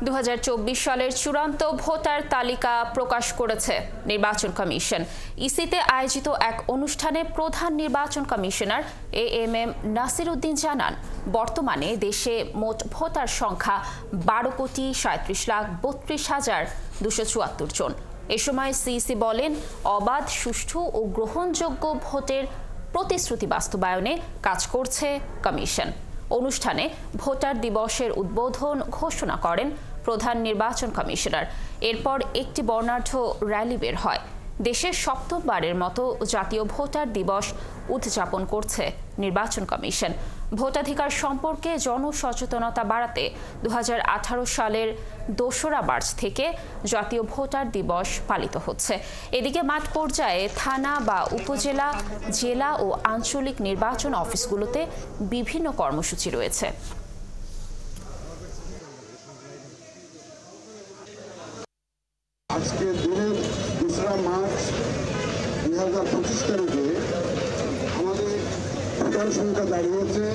2024 সালের চূড়ান্ত ভোটার তালিকা প্রকাশ করেছে নির্বাচন কমিশন। ইসিতে আয়োজিত এক অনুষ্ঠানে প্রধান নির্বাচন কমিশনার এএমএম নাসির উদ্দিন জানান, বর্তমানে দেশে মোট ভোটার সংখ্যা 12,37,32,274 জন। এ সময় সিইসি বলেন, অবাধ, সুষ্ঠু ও গ্রহণযোগ্য ভোটের প্রতিশ্রুতি বাস্তবায়নে কাজ করছে কমিশন। অনুষ্ঠানে ভোটার দিবসের উদ্বোধন ঘোষণা করেন প্রধান নির্বাচন কমিশনার। এরপর একটি বর্ণাঢ্য র্যালি বের হয়। দেশের সপ্তমবারের মতো জাতীয় ভোটার দিবস উদযাপন করছে নির্বাচন কমিশন। ভোটাধিকার সম্পর্কে জনসচেতনতা বাড়াতে 2018 সালের 2রা মার্চ থেকে জাতীয় ভোটার দিবস পালিত হচ্ছে। এদিকে মাঠ পর্যায়ে থানা বা উপজেলা, জেলা ও আঞ্চলিক নির্বাচন অফিসগুলোতে বিভিন্ন কর্মসূচি রয়েছে। আজকে দিনের 2রা মার্চ 2025 তারিখে আমাদের ভোটার সংখ্যা দাঁড়িয়েছে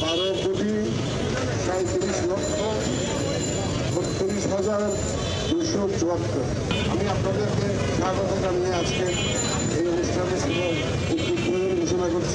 12,37,274। আমি আপনাদেরকে স্বাগত জানিয়ে আজকে এই অনুষ্ঠানে ঘোষণা করছি।